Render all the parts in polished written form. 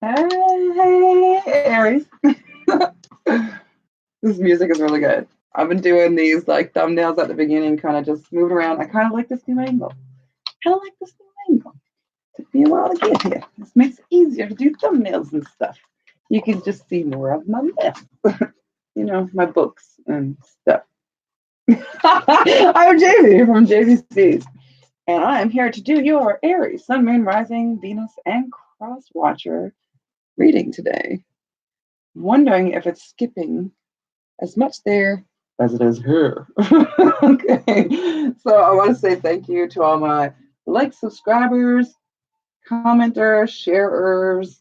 Hey, Aries. This music is really good. I've been doing these like thumbnails at the beginning, kind of just moving around. I kind of like this new angle. Kind of like this new angle. Took me a while to get here. This makes it easier to do thumbnails and stuff. You can just see more of my lips. My books and stuff. I'm JV from JVC's, and I am here to do your Aries, Sun, Moon, Rising, Venus, and Cross Watcher reading today. Wondering if it's skipping as much there as it is here. Okay, so I want to say thank you to all my subscribers, commenters, sharers,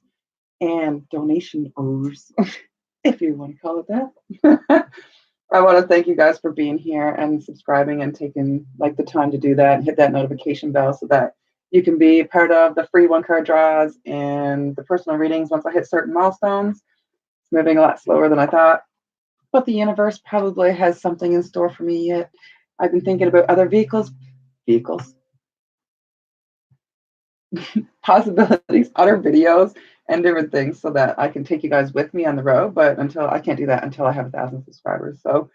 and donationers, if you want to call it that. I want to thank you guys for being here and subscribing and taking the time to do that and hit that notification bell so that you can be part of the free one card draws and the personal readings once I hit certain milestones. It's moving a lot slower than I thought, but the universe probably has something in store for me yet. I've been thinking about other possibilities, other videos, and different things so that I can take you guys with me on the road. But I can't do that until I have 1,000 subscribers. So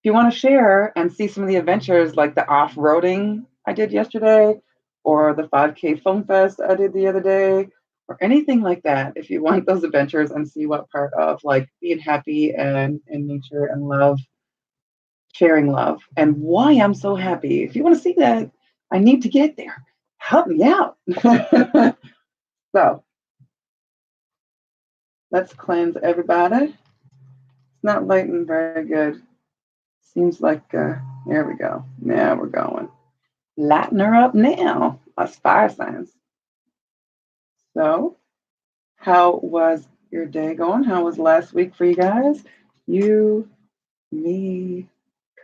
if you want to share and see some of the adventures like the off-roading I did yesterday or the 5K Film Fest I did the other day or anything like that, if you want those adventures and see what part of being happy and in nature and love, sharing love, and why I'm so happy, if you want to see that, I need to get there. Help me out. So let's cleanse everybody. It's not lighting very good. Seems like, there we go. Now we're going. Lighten her up now. Us fire signs. So, how was your day going? How was last week for you guys? You, me,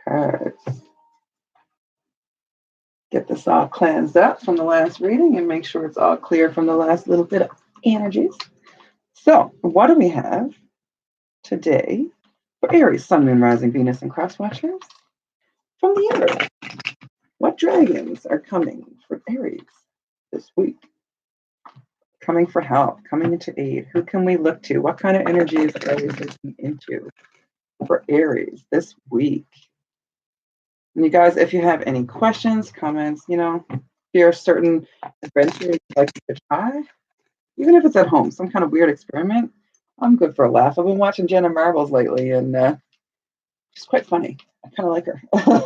cards. Get this all cleansed up from the last reading and make sure it's all clear from the last little bit of energies. So, what do we have today for Aries, Sun, Moon, Rising, Venus, and Cross Watchers from the universe? What dragons are coming for Aries this week? Coming for help, coming into aid. Who can we look to? What kind of energy is Aries looking into for Aries this week? And you guys, if you have any questions, comments, if there are certain adventures you'd like to try, even if it's at home, some kind of weird experiment, I'm good for a laugh. I've been watching Jenna Marbles lately, and she's quite funny. I kind of like her. I'm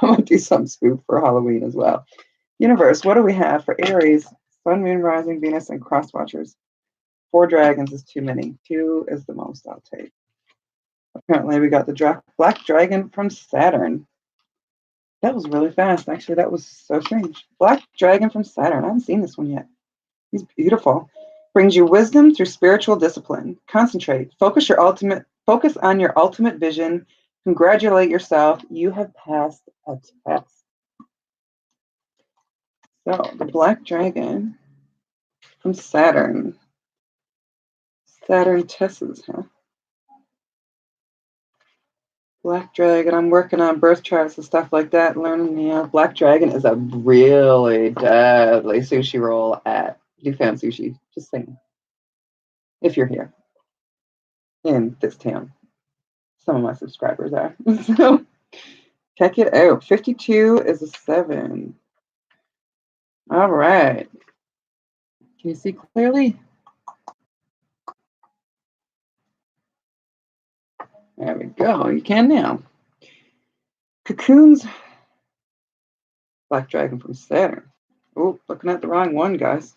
going to do some spoof for Halloween as well. Universe, what do we have for Aries, Sun, Moon, Rising, Venus, and Cross Watchers? 4 dragons is too many. 2 is the most I'll take. Apparently, we got the black dragon from Saturn. That was really fast. Actually, that was so strange. Black dragon from Saturn. I haven't seen this one yet. He's beautiful. Brings you wisdom through spiritual discipline. Concentrate. Focus on your ultimate vision. Congratulate yourself. You have passed a test. So, the black dragon from Saturn. Saturn tests, huh? Black dragon. I'm working on birth charts and stuff like that. Learning, black dragon is a really deadly sushi roll at Fan Sushi. Just saying. If you're here in this town, some of my subscribers are. So check it out. 52 is a 7. All right. Can you see clearly? There we go. You can now. Cocoons. Black dragon from Saturn. Oh, looking at the wrong one, guys.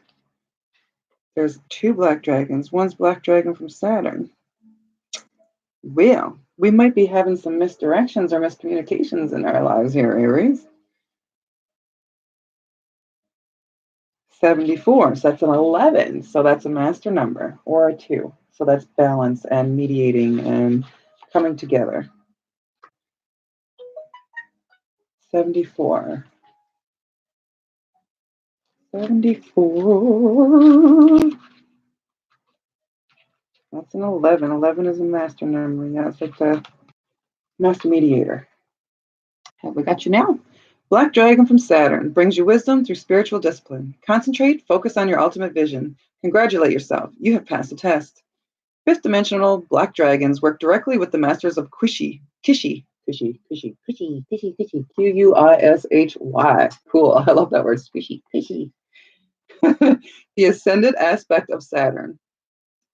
There's 2 black dragons. One's black dragon from Saturn. Well, we might be having some misdirections or miscommunications in our lives here, Aries. 74, so that's an 11. So that's a master number, or a 2. So that's balance and mediating and coming together. 74. 74. That's an 11. 11 is a master number. Yeah, it's like the master mediator. Have we got you now? Black Dragon from Saturn brings you wisdom through spiritual discipline. Concentrate, focus on your ultimate vision. Congratulate yourself. You have passed the test. Fifth dimensional black dragons work directly with the masters of Q-U-I-S-H-Y. Cool. I love that word. Squishy. The ascended aspect of Saturn.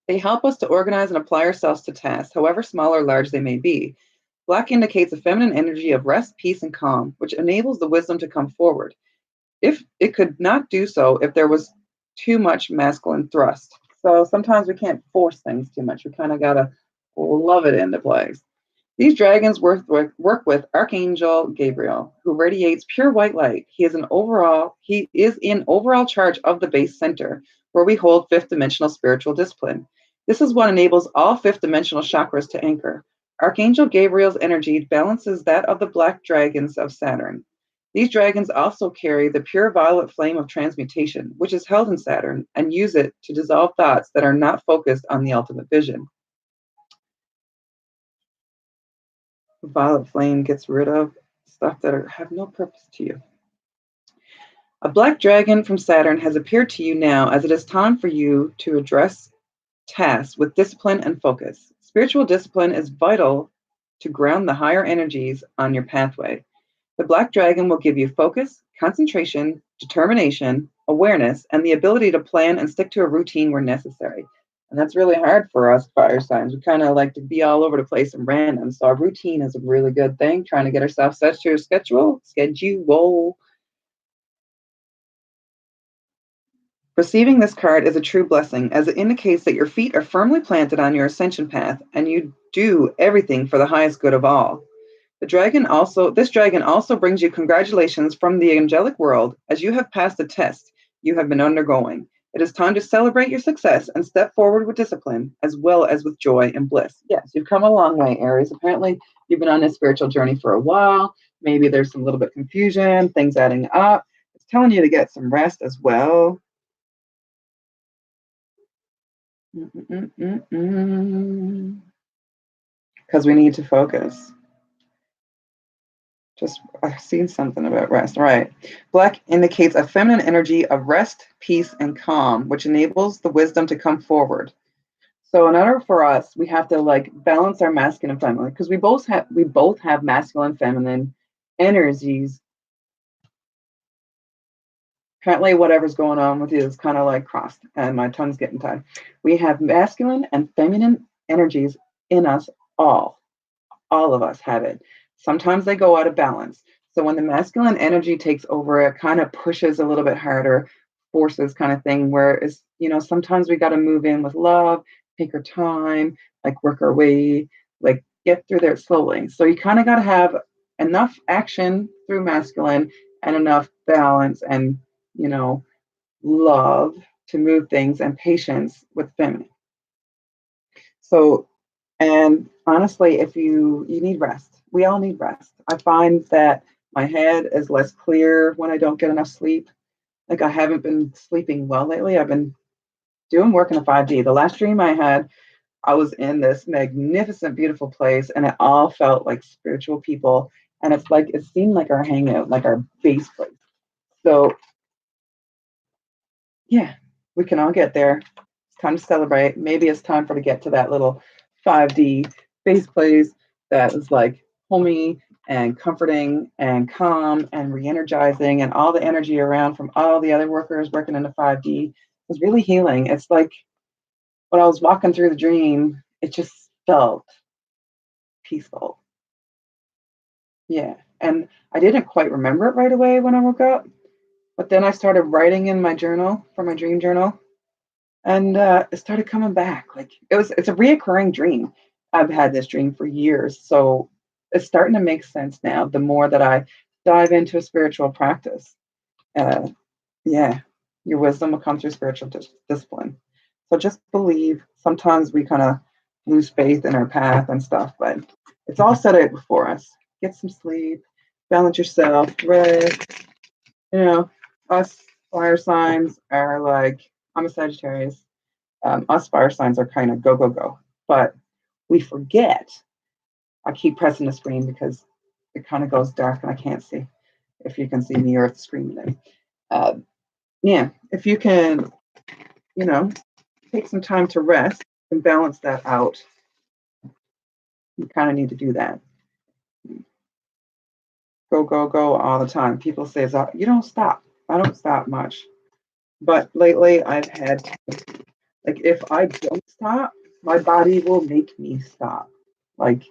They help us to organize and apply ourselves to tasks, however small or large they may be. Black indicates a feminine energy of rest, peace, and calm, which enables the wisdom to come forward. If it could not do so if there was too much masculine thrust. So sometimes we can't force things too much. We kind of gotta love it into place. These dragons work with Archangel Gabriel, who radiates pure white light. He is in overall charge of the base center, where we hold fifth dimensional spiritual discipline. This is what enables all fifth dimensional chakras to anchor. Archangel Gabriel's energy balances that of the black dragons of Saturn. These dragons also carry the pure violet flame of transmutation, which is held in Saturn, and use it to dissolve thoughts that are not focused on the ultimate vision. The violet flame gets rid of stuff that have no purpose to you. A black dragon from Saturn has appeared to you now as it is time for you to address tasks with discipline and focus. Spiritual discipline is vital to ground the higher energies on your pathway. The black dragon will give you focus, concentration, determination, awareness, and the ability to plan and stick to a routine where necessary. And that's really hard for us fire signs. We kind of like to be all over the place and random. So a routine is a really good thing, trying to get ourselves set to a schedule. Receiving this card is a true blessing, as it indicates that your feet are firmly planted on your ascension path and you do everything for the highest good of all. This dragon also brings you congratulations from the angelic world as you have passed the test you have been undergoing. It is time to celebrate your success and step forward with discipline as well as with joy and bliss. Yes, you've come a long way, Aries. Apparently, you've been on this spiritual journey for a while. Maybe there's some little bit of confusion, things adding up. It's telling you to get some rest as well. Because we need to focus. I've seen something about rest. All right. Black indicates a feminine energy of rest, peace, and calm, which enables the wisdom to come forward. So in order for us, we have to like balance our masculine and feminine because we both have masculine and feminine energies. Apparently, whatever's going on with you is kind of like crossed, and my tongue's getting tied. We have masculine and feminine energies in us all. All of us have it. Sometimes they go out of balance. So when the masculine energy takes over, it kind of pushes a little bit harder, forces kind of thing, where it's, sometimes we got to move in with love, take our time, like work our way, like get through there slowly. So you kind of got to have enough action through masculine and enough balance and, love to move things and patience with feminine. So, and honestly, if you need rest, we all need rest. I find that my head is less clear when I don't get enough sleep. Like I haven't been sleeping well lately. I've been doing work in the 5D. The last dream I had, I was in this magnificent, beautiful place, and it all felt like spiritual people. And it's like it seemed like our hangout, like our base place. So yeah, we can all get there. It's time to celebrate. Maybe it's time for to get to that little 5D base place that is like homey and comforting and calm and re-energizing, and all the energy around from all the other workers working in the 5D is really healing. It's like when I was walking through the dream, it just felt peaceful. Yeah. And I didn't quite remember it right away when I woke up, but then I started writing in my journal for my dream journal, and it started coming back. Like it's a reoccurring dream. I've had this dream for years, so it's starting to make sense now. The more that I dive into a spiritual practice, uh, yeah, your wisdom will come through spiritual discipline. So just believe. Sometimes we kind of lose faith in our path and stuff, but it's all set out before us. Get some sleep, balance yourself, rest. Us fire signs are like, I'm a Sagittarius. Us fire signs are kind of go, go, go. But we forget. I keep pressing the screen because it kind of goes dark and I can't see. if you can see the earth screaming in. Yeah, if you can, take some time to rest and balance that out, you kind of need to do that. Go, go, go all the time. People say, you don't stop. I don't stop much. But lately I've had, like, if I don't stop, my body will make me stop. Like,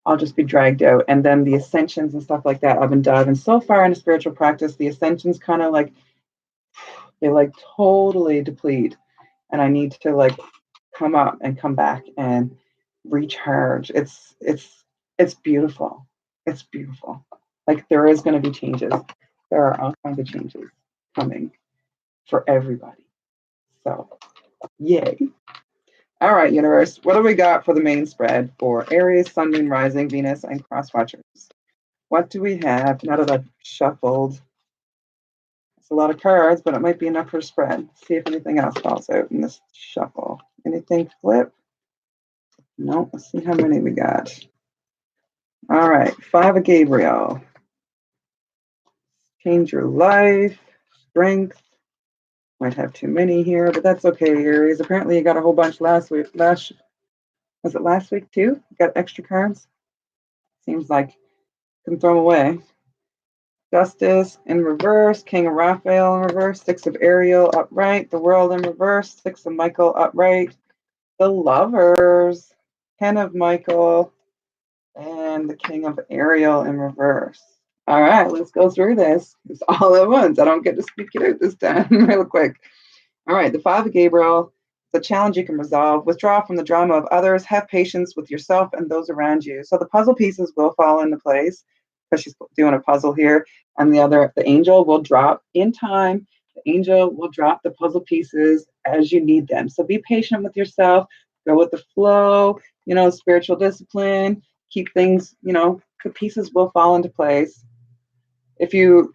I'll just be dragged out. And then the ascensions and stuff like that, I've been diving so far into spiritual practice, the ascensions kind of like, they like totally deplete. And I need to like come up and come back and recharge. It's beautiful. It's beautiful. Like there is going to be changes. There are all kinds of changes coming for everybody. So, yay. All right, universe. What do we got for the main spread for Aries, Sun, Moon, Rising, Venus, and cross watchers? What do we have now that I've shuffled? It's a lot of cards, but it might be enough for a spread. See if anything else falls out in this shuffle. Anything flip? No. Let's see how many we got. All right. 5 of Gabriel. Change your life. Strength. Might have too many here, but that's okay, Aries. Apparently you got a whole bunch last week. Was it last week too? You got extra cards? Seems like you can throw them away. Justice in reverse. King of Raphael in reverse. 6 of Ariel upright. The World in reverse. 6 of Michael upright. The Lovers. 10 of Michael. And the King of Ariel in reverse. All right, let's go through this. It's all at once. I don't get to speak it out this time real quick. All right, the 5 of Gabriel, the challenge you can resolve. Withdraw from the drama of others. Have patience with yourself and those around you. So the puzzle pieces will fall into place because she's doing a puzzle here. And the angel will drop in time. The angel will drop the puzzle pieces as you need them. So be patient with yourself. Go with the flow, spiritual discipline. Keep things, the pieces will fall into place. If you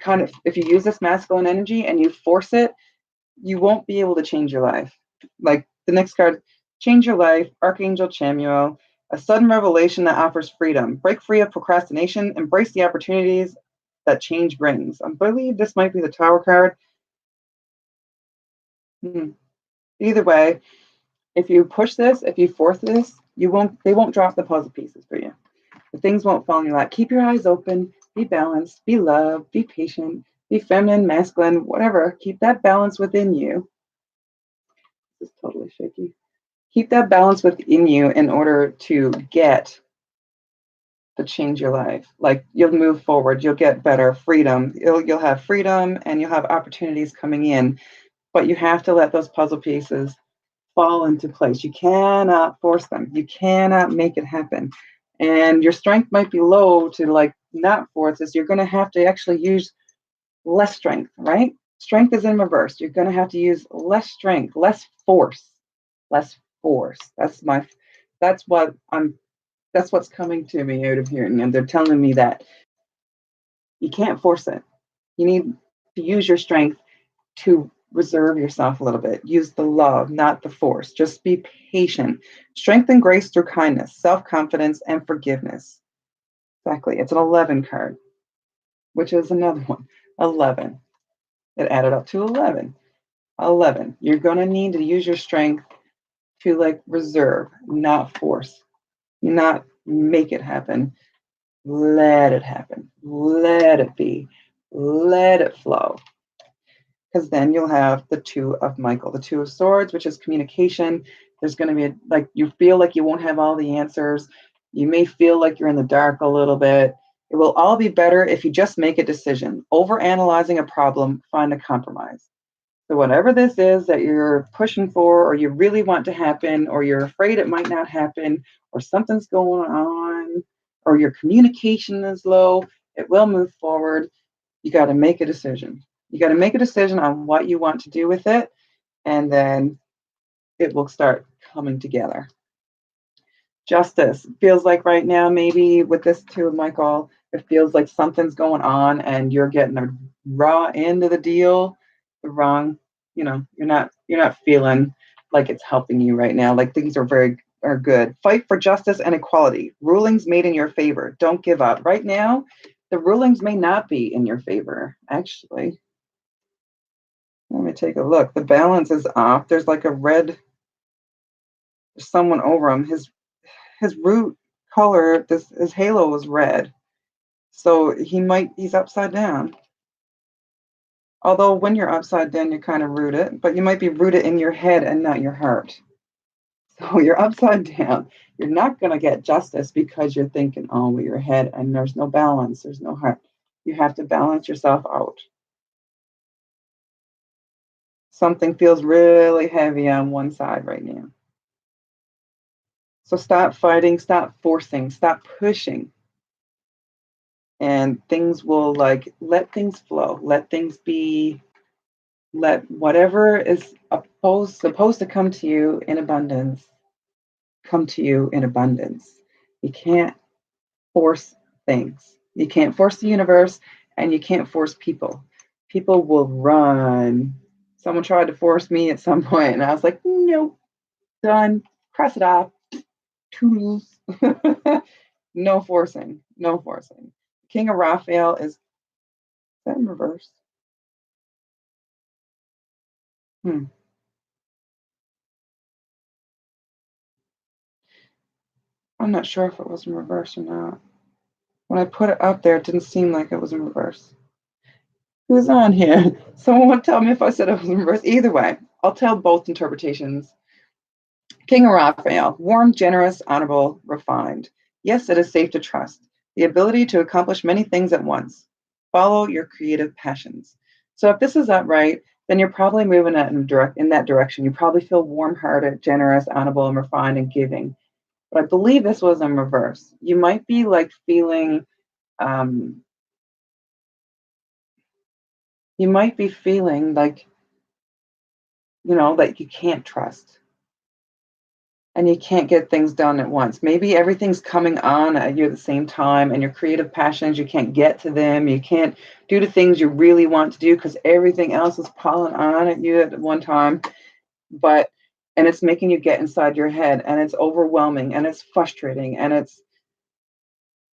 use this masculine energy and you force it, you won't be able to change your life. Like the next card, change your life, Archangel Chamuel, a sudden revelation that offers freedom. Break free of procrastination, embrace the opportunities that change brings. I believe this might be the Tower card. Either way, if you push this, if you force this, they won't drop the puzzle pieces for you. The things won't fall in your lap. Keep your eyes open, be balanced, be loved, be patient, be feminine, masculine, whatever. Keep that balance within you. This is totally shaky. Keep that balance within you in order to change your life. Like you'll move forward, you'll get better freedom. You'll have freedom and you'll have opportunities coming in, but you have to let those puzzle pieces fall into place. You cannot force them. You cannot make it happen. And your strength might be low to like not force this. You're going to have to actually use less strength, right? Strength is in reverse. You're going to have to use less strength, less force. That's what's coming to me out of here. And they're telling me that you can't force it. You need to use your strength to reserve yourself a little bit. Use the love, not the force. Just be patient. Strength and grace through kindness, self-confidence, and forgiveness. Exactly. It's an 11 card, which is another one. 11. It added up to 11. 11. You're going to need to use your strength to like reserve, not force, not make it happen. Let it happen. Let it be. Let it flow. Because then you'll have the 2 of Michael, the 2 of Swords, which is communication. There's going to be you feel like you won't have all the answers. You may feel like you're in the dark a little bit. It will all be better if you just make a decision. Overanalyzing a problem, find a compromise. So whatever this is that you're pushing for, or you really want to happen, or you're afraid it might not happen, or something's going on, or your communication is low, it will move forward. You got to make a decision. You got to make a decision on what you want to do with it, and then it will start coming together. Justice feels like right now, maybe with this 2 of Michael, it feels like something's going on and you're getting a raw end of the deal, the wrong, you're not feeling like it's helping you right now. Like things are good. Fight for justice and equality. Rulings made in your favor. Don't give up. Right now, the rulings may not be in your favor, actually. Let me take a look. The balance is off. There's like a red, there's someone over him. His root color, his halo is red. So he's upside down. Although when you're upside down, you're kind of rooted, but you might be rooted in your head and not your heart. So you're upside down. You're not going to get justice because you're thinking, oh, with your head, and there's no balance, there's no heart. You have to balance yourself out. Something feels really heavy on one side right now. So stop fighting, stop forcing, stop pushing. And things will let things flow, let things be, let whatever is supposed to come to you in abundance come to you in abundance. You can't force things. You can't force the universe, and you can't force people. People will run. Someone tried to force me at some point, and I was like, nope, done. Cross it off. Toodles. No forcing. No forcing. King of Raphael is that in reverse? I'm not sure if it was in reverse or not. When I put it up there, it didn't seem like it was in reverse. Who's on here? Someone tell me if I said it was in reverse. Either way, I'll tell both interpretations. King of Raphael, warm, generous, honorable, refined. Yes, it is safe to trust. The ability to accomplish many things at once. Follow your creative passions. So if this is upright, then you're probably moving in that direction. You probably feel warm-hearted, generous, honorable, and refined and giving. But I believe this was in reverse. You might be feeling you might be feeling like you can't trust and you can't get things done at once. Maybe everything's coming on at you at the same time, and your creative passions, you can't get to them. You can't do the things you really want to do because everything else is piling on at you at one time. And it's making you get inside your head, and it's overwhelming, and it's frustrating, and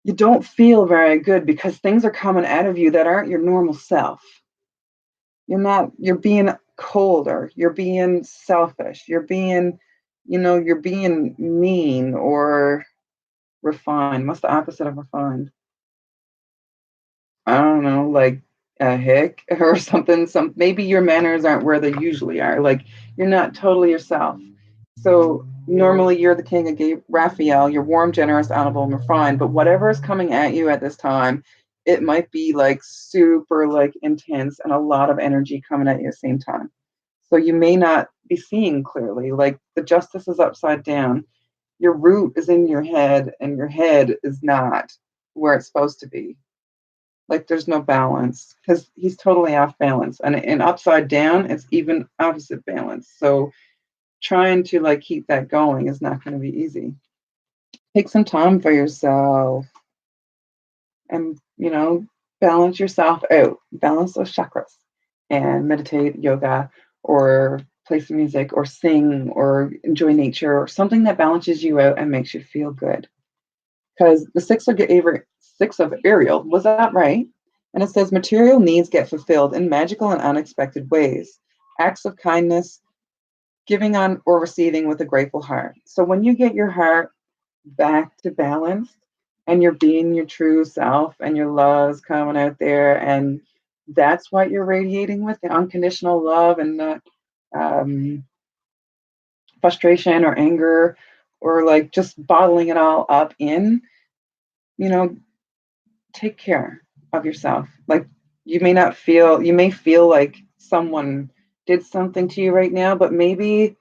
you don't feel very good because things are coming out of you that aren't your normal self. You're being colder, you're being selfish, you're being mean or refined. What's the opposite of refined? I don't know, like a hick or something. Maybe your manners aren't where they usually are. Like you're not totally yourself. So normally you're the king of Raphael. You're warm, generous, honorable, and refined. But whatever is coming at you at this time, it might be super intense and a lot of energy coming at you at the same time. So you may not be seeing clearly. Like the justice is upside down. Your root is in your head, and your head is not where it's supposed to be. Like there's no balance because he's totally off balance, and upside down it's even opposite balance. So trying to keep that going is not going to be easy. Take some time for yourself and balance yourself out, balance those chakras, and meditate, yoga, or play some music, or sing, or enjoy nature, or something that balances you out and makes you feel good. Because the six of Ariel, was that right? And it says material needs get fulfilled in magical and unexpected ways. Acts of kindness, giving on or receiving with a grateful heart. So when you get your heart back to balance and you're being your true self and your love's coming out there, and that's what you're radiating with, the unconditional love and not frustration or anger or just bottling it all up in, take care of yourself. You may feel like someone did something to you right now, but maybe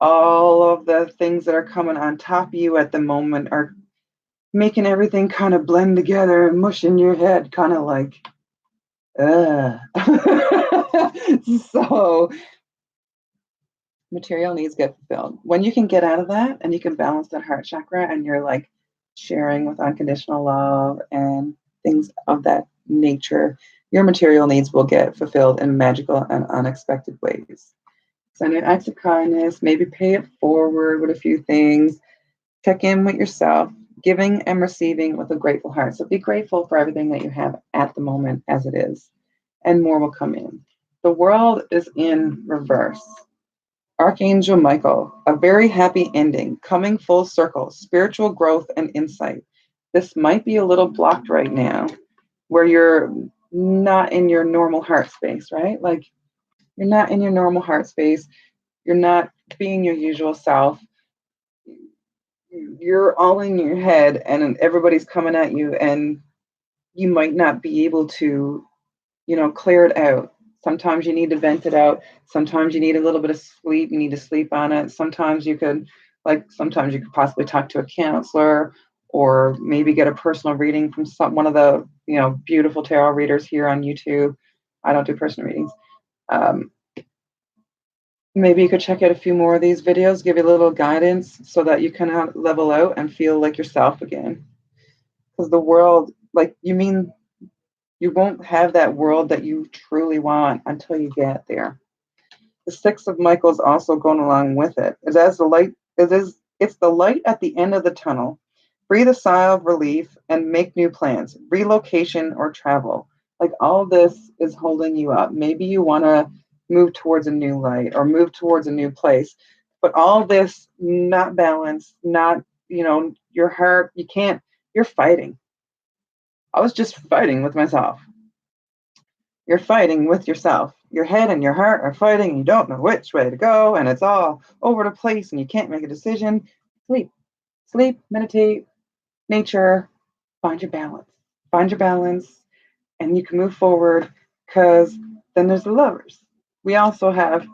all of the things that are coming on top of you at the moment are making everything kind of blend together and mush in your head, kind of so material needs get fulfilled. When you can get out of that and you can balance that heart chakra and you're sharing with unconditional love and things of that nature, your material needs will get fulfilled in magical and unexpected ways. Send an acts of kindness, maybe pay it forward with a few things. Check in with yourself. giving and receiving with a grateful heart. So be grateful for everything that you have at the moment as it is, and more will come in. The world is in reverse. Archangel Michael, a very happy ending, coming full circle, spiritual growth and insight. This might be a little blocked right now, where you're not in your normal heart space, right? Like you're not in your normal heart space. You're not being your usual self. You're all in your head and everybody's coming at you, and you might not be able to, clear it out. Sometimes you need to vent it out. Sometimes you need a little bit of sleep. You need to sleep on it. Sometimes you could possibly talk to a counselor, or maybe get a personal reading from one of the, beautiful tarot readers here on YouTube. I don't do personal readings. Um, Maybe you could check out a few more of these videos, give you a little guidance so that you can level out and feel like yourself again. Because the world, you won't have that world that you truly want until you get there. The Six of Michael's also going along with it. It's the light at the end of the tunnel. Breathe a sigh of relief and make new plans, relocation or travel. Like all this is holding you up. Maybe you want to move towards a new light or move towards a new place. But all this not balanced, not, your heart, you're fighting. I was just fighting with myself. You're fighting with yourself. Your head and your heart are fighting, and you don't know which way to go, and it's all over the place, and you can't make a decision. Sleep, meditate, nature, find your balance. Find your balance, and you can move forward, because then there's the Lovers. We also have,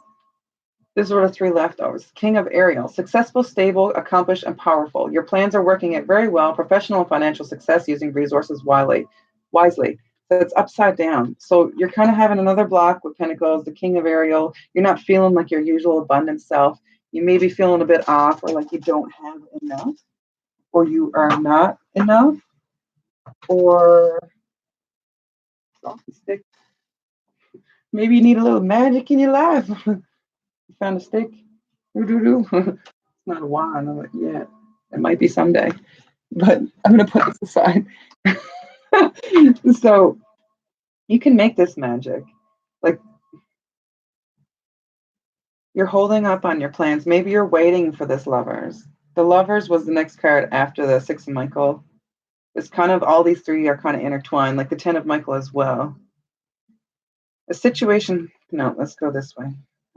there's sort of three leftovers. King of Aries, successful, stable, accomplished, and powerful. Your plans are working out very well. Professional and financial success using resources wisely. So it's upside down. So you're kind of having another block with Pentacles, the King of Aries. You're not feeling like your usual abundant self. You may be feeling a bit off, or like you don't have enough, or you are not enough, or stick. Maybe you need a little magic in your life. You found a stick. It's not a wand yet. It might be someday, but I'm going to put this aside. So you can make this magic. Like you're holding up on your plans. Maybe you're waiting for this Lovers. The Lovers was the next card after the Six of Michael. It's kind of, all these three are kind of intertwined, like the Ten of Michael as well. A situation, no, let's go this way.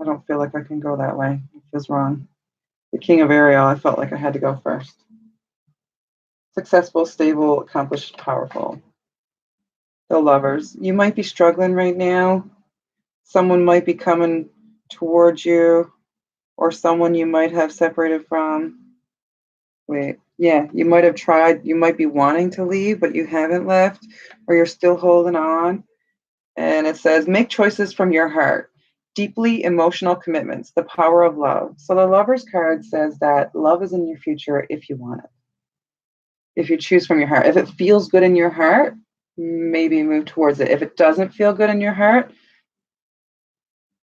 I don't feel like I can go that way. It feels wrong. The King of Aries, I felt like I had to go first. Successful, stable, accomplished, powerful. The Lovers. You might be struggling right now. Someone might be coming towards you, or someone you might have separated from. You might have tried, you might be wanting to leave, but you haven't left, or you're still holding on. And it says, make choices from your heart. Deeply emotional commitments, the power of love. So the Lovers card says that love is in your future if you want it. If you choose from your heart. If it feels good in your heart, maybe move towards it. If it doesn't feel good in your heart,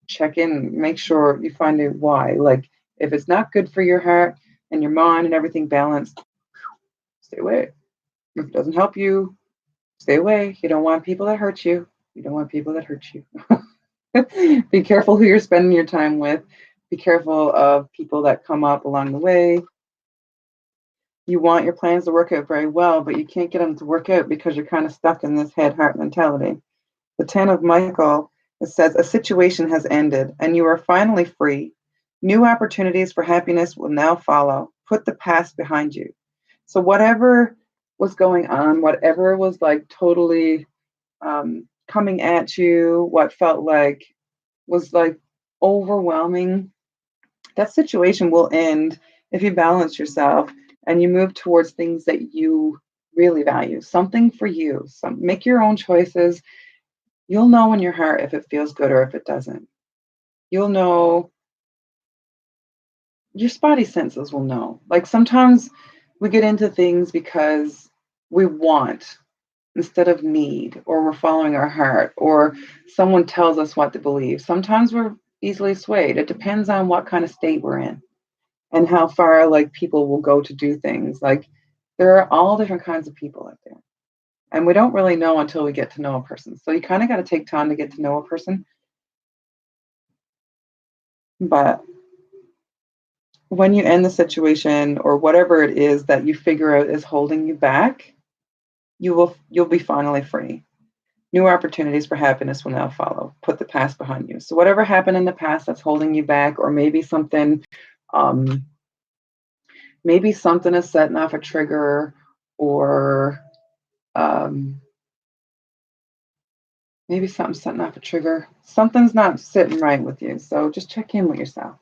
check in, make sure you find out why. Like if it's not good for your heart and your mind and everything balanced, stay away. If it doesn't help you, stay away. You don't want people that hurt you. You don't want people that hurt you. Be careful who you're spending your time with. Be careful of people that come up along the way. You want your plans to work out very well, but you can't get them to work out because you're kind of stuck in this head-heart mentality. The Ten of Michael, it says, a situation has ended and you are finally free. New opportunities for happiness will now follow. Put the past behind you. So whatever was going on, whatever was like totally coming at you, what felt like was like overwhelming, that situation will end if you balance yourself and you move towards things that you really value, something for you. Make your own choices. You'll know in your heart if it feels good or if it doesn't. You'll know, your spotty senses will know. Like sometimes we get into things because we want instead of need, or we're following our heart, or someone tells us what to believe. Sometimes we're easily swayed. It depends on what kind of state we're in and how far like people will go to do things. Like There are all different kinds of people out there. And we don't really know until we get to know a person. So you kind of got to take time to get to know a person. But when you end the situation or whatever it is that you figure out is holding you back, you'll be finally free. New opportunities for happiness will now follow. Put the past behind you. So whatever happened in the past that's holding you back, or um, maybe something is setting off a trigger, or um, maybe something's setting off a trigger. Something's not sitting right with you. So just check in with yourself.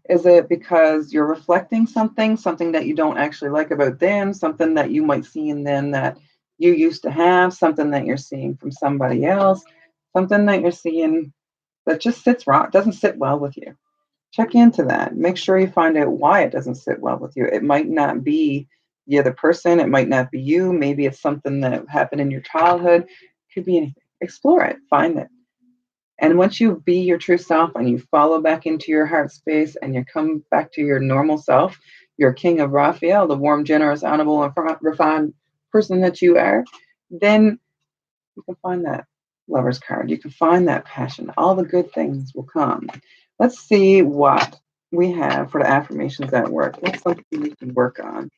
Is it because you're reflecting something that you don't actually like about them, something that you might see in them that you used to have, something that you're seeing from somebody else, something that you're seeing that just sits wrong, doesn't sit well with you? Check into that. Make sure you find out why it doesn't sit well with you. It might not be the other person, it might not be you. Maybe it's something that happened in your childhood. It could be anything. Explore it, find it. And once you be your true self and you follow back into your heart space and you come back to your normal self, your king of Raphael, the warm, generous, honorable, and refined person that you are, then you can find that lover's card. You can find that passion. All the good things will come. Let's see what we have for the affirmations at work. What's something we can work on?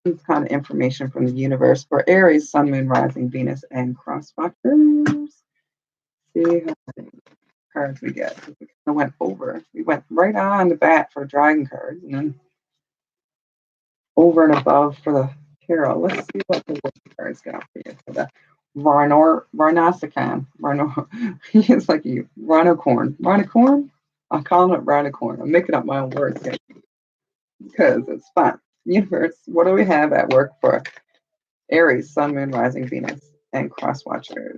Some kind of information from the universe for Aries, Sun, Moon, Rising, Venus, and cross watchers. See how many cards we get. We kind of went over. We went right on the bat for dragon cards and then over and above for the tarot. Let's see what the cards got for you for the Varnasican. It's like you Rhinocorn. Rhinocorn? I'm calling it Rhinocorn. I'm making up my own words here because it's fun. Universe, what do we have at work for Aries, Sun, Moon, Rising, Venus, and cross watchers?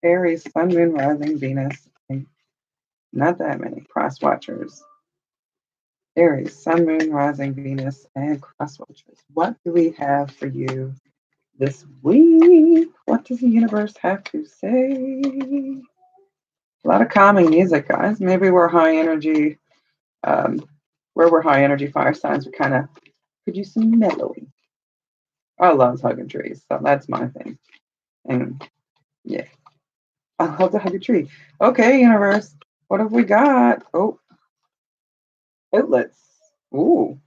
Aries, Sun, Moon, Rising, Venus, and not that many cross watchers. Aries, Sun, Moon, Rising, Venus, and cross watchers. What do we have for you this week? What does the universe have to say? A lot of calming music, guys. Maybe we're high energy. Where we're high energy fire signs, we kind of could use some mellowy. I love hugging trees, so that's my thing. And yeah, I love to hug a tree. Okay, universe, what have we got? Oh, outlets. Ooh,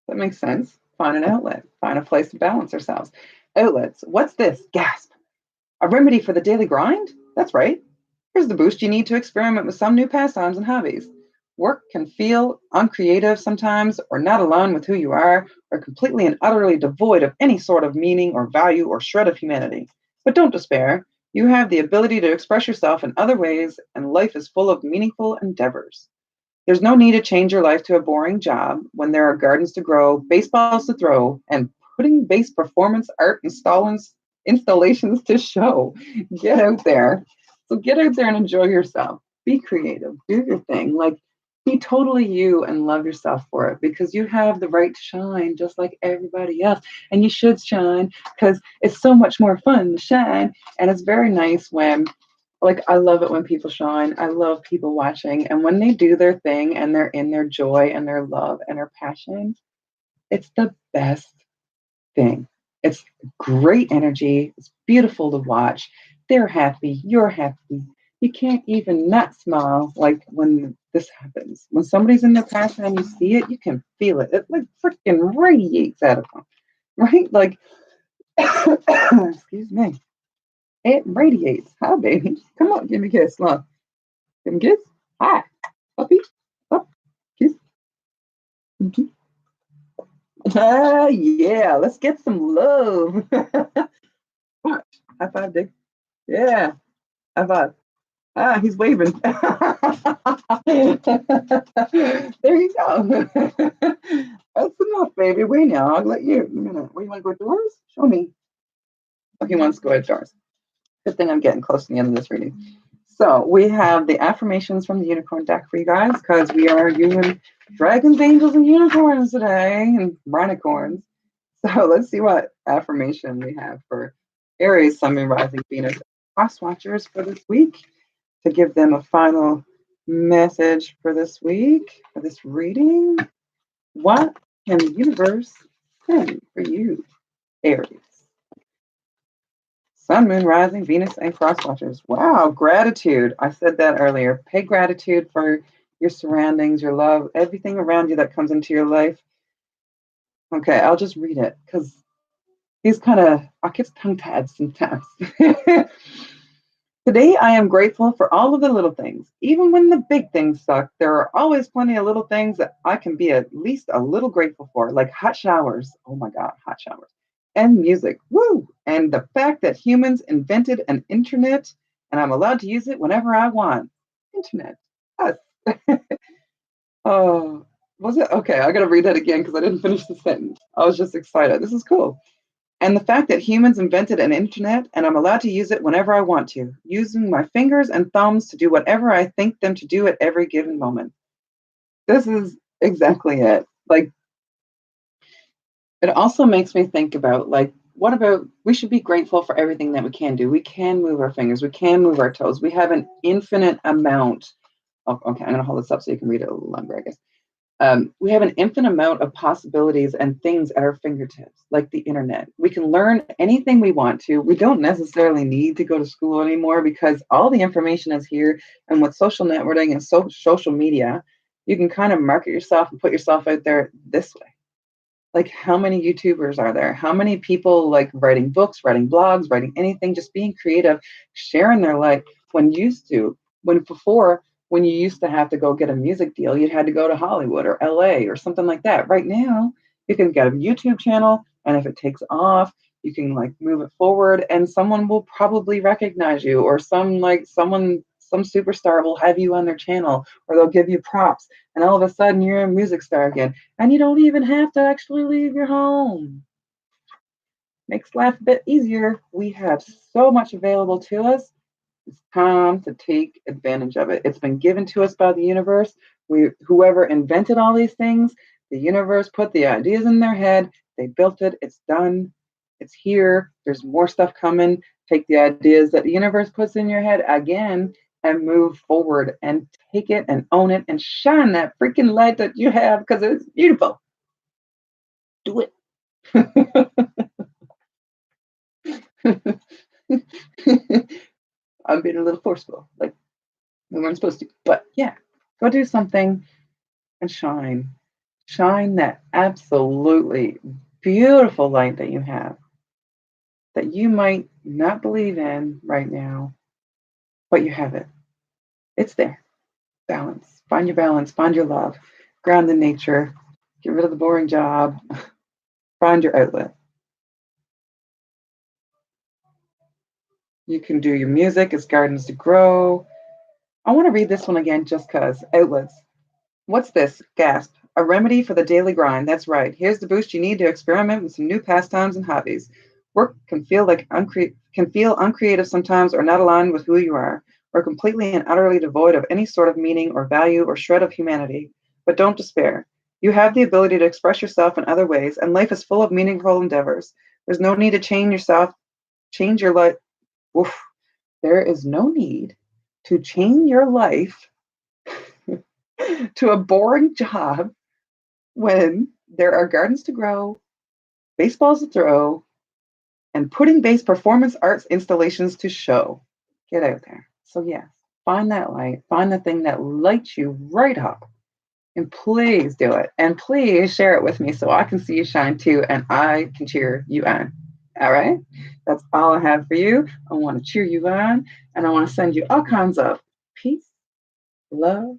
that makes sense. Find an outlet. Find a place to balance ourselves. Outlets. What's this? Gasp. A remedy for the daily grind? That's right. Here's the boost you need to experiment with some new pastimes and hobbies. Work can feel uncreative sometimes, or not aligned with who you are, or completely and utterly devoid of any sort of meaning or value or shred of humanity. But don't despair. You have the ability to express yourself in other ways, and life is full of meaningful endeavors. There's no need to change your life to a boring job when there are gardens to grow, baseballs to throw, and pudding based performance art installations to show. Get out there. So get out there and enjoy yourself. Be creative. Do your thing. Like, be totally you and love yourself for it because you have the right to shine just like everybody else. And you should shine because it's so much more fun to shine. And it's very nice when like I love it when people shine. I love people watching. And when they do their thing and they're in their joy and their love and their passion, it's the best thing. It's great energy. It's beautiful to watch. They're happy. You're happy. You can't even not smile like when this happens. When somebody's in their passion and you see it, you can feel it. It like freaking radiates out of them, right? Like, excuse me. It radiates. Hi, baby. Come on, give me a kiss. Love. Give me a kiss. Hi. Puppy. Up. Kiss. Kiss. Yeah. Let's get some love. High five, Dick. Yeah. High five. Ah, he's waving. There you go. That's enough, baby. Wait now. I'll let you. Where you want to go doors? Show me. Oh, he wants to go outdoors. Good thing I'm getting close to the end of this reading. So we have the affirmations from the unicorn deck for you guys because we are using dragons, angels, and unicorns today and rhinocorns. So let's see what affirmation we have for Aries, Sun, Moon, Rising, Venus, cross watchers for this week to give them a final message for this week, for this reading. What can the universe 10 for you, Aries. Sun, Moon, Rising, Venus, and cross watchers. Wow, gratitude. I said that earlier. Pay gratitude for your surroundings, your love, everything around you that comes into your life. Okay, I'll just read it because these I get tongue tied sometimes. Today, I am grateful for all of the little things. Even when the big things suck, there are always plenty of little things that I can be at least a little grateful for, like hot showers. Oh my God, hot showers. And music. Woo! And the fact that humans invented an internet and I'm allowed to use it whenever I want. Internet. Yes. Oh, was it? Okay, I got to read that again because I didn't finish the sentence. I was just excited. This is cool. And the fact that humans invented an internet and I'm allowed to use it whenever I want to, using my fingers and thumbs to do whatever I think them to do at every given moment. This is exactly it. Like, it also makes me think about, like, what about we should be grateful for everything that we can do. We can move our fingers, we can move our toes. We have an infinite amount. Oh, okay, I'm going to hold this up so you can read it a little longer, I guess. We have an infinite amount of possibilities and things at our fingertips, like the internet. We can learn anything we want to. We don't necessarily need to go to school anymore because all the information is here. And with social networking and social media, you can kind of market yourself and put yourself out there this way. Like, how many YouTubers are there? How many people like writing books, writing blogs, writing anything, just being creative, sharing their life? When you used to have to go get a music deal, you had to go to Hollywood or LA or something like that. Right now, you can get a YouTube channel, and if it takes off, you can like move it forward, and someone will probably recognize you, or some superstar will have you on their channel, or they'll give you props, and all of a sudden you're a music star again, and you don't even have to actually leave your home. Makes life a bit easier. We have so much available to us. It's time to take advantage of it. It's been given to us by the universe. Whoever invented all these things, the universe put the ideas in their head. They built it. It's done. It's here. There's more stuff coming. Take the ideas that the universe puts in your head again and move forward and take it and own it and shine that freaking light that you have because it's beautiful. Do it. I'm being a little forceful, like we weren't supposed to. But yeah, go do something and shine. Shine that absolutely beautiful light that you have that you might not believe in right now, but you have it. It's there. Balance. Find your balance. Find your love. Ground in nature. Get rid of the boring job. Find your outlet. You can do your music. It's gardens to grow. I want to read this one again just because. Outlets. What's this? Gasp. A remedy for the daily grind. That's right. Here's the boost you need to experiment with some new pastimes and hobbies. Work can feel uncreative sometimes or not aligned with who you are, or completely and utterly devoid of any sort of meaning or value or shred of humanity. But don't despair. You have the ability to express yourself in other ways, and life is full of meaningful endeavors. There's no need to change your life. Oof. There is no need to change your life to a boring job when there are gardens to grow, baseballs to throw, and pudding based performance arts installations to show. Get out there. So, yes, find that light, find the thing that lights you right up, and please do it. And please share it with me so I can see you shine too and I can cheer you on. All right? That's all I have for you. I want to cheer you on and I want to send you all kinds of peace, love,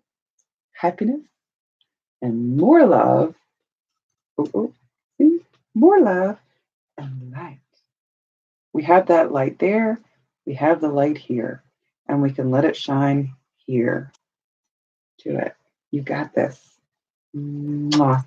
happiness, and more love. Ooh, ooh, see? More love and light. We have that light there. We have the light here. And we can let it shine here. Do it. You got this. Mwah.